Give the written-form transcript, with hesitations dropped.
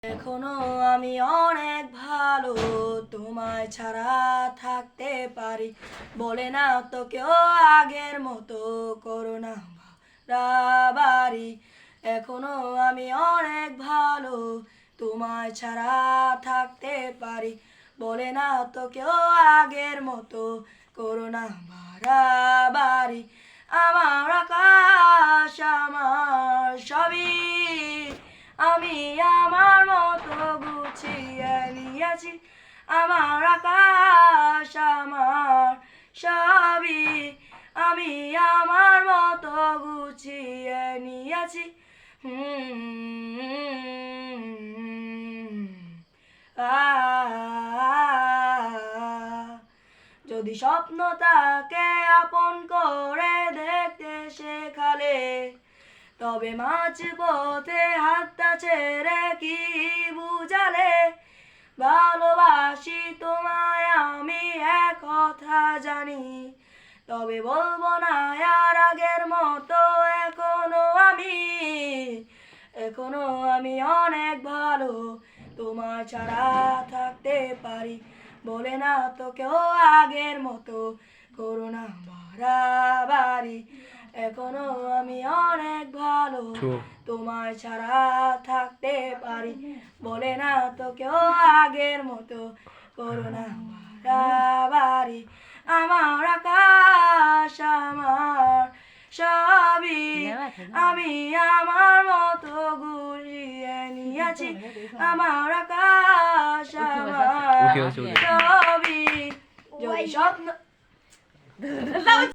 এখনো আমি অনেক ভালো, তোমায় ছাড়া থাকতে পারি। বলে না তো কেউ আগের মতো, করো না বাড়াবাড়ি। এখনো আমি অনেক ভালো, তোমায় ছাড়া থাকতে পারি। বলে না তো কেউ আগের মতো, করো না বাড়াবাড়ি। আমার আকাশ আমার সবই, আমি আমার মতো গুছিয়ে নিয়েছি। আমার আকাশ আমার সবই, আমি আমার মতো গুছিয়ে নিয়েছি। যদি স্বপ্ন তাকে আপন করে দেখতে শেখালে, তবে মাঝ পথে হাতটা ছেড়ে কি বুঝালে? ভালোবাসি তোমায় আমি এক কথা জানি, তবে বলবো না আর আগের মতো। এখনো আমি অনেক ভালো, তোমার ছাড়া থাকতে পারি। বলে না তো কেউ আগের মতো, করো না বাড়াবাড়ি। এখনো আমি অনেক ভালো, তোমার ছাড়া থাকতে পারি। বলে না তো কেউ আগের মতো, করো না বাড়াবাড়ি। আমার আকাশ আমার সবই, আমি আমার মতো গুছিয়ে নিয়েছি। আমার আকাশ আমার সবই, যদি স্বপ্ন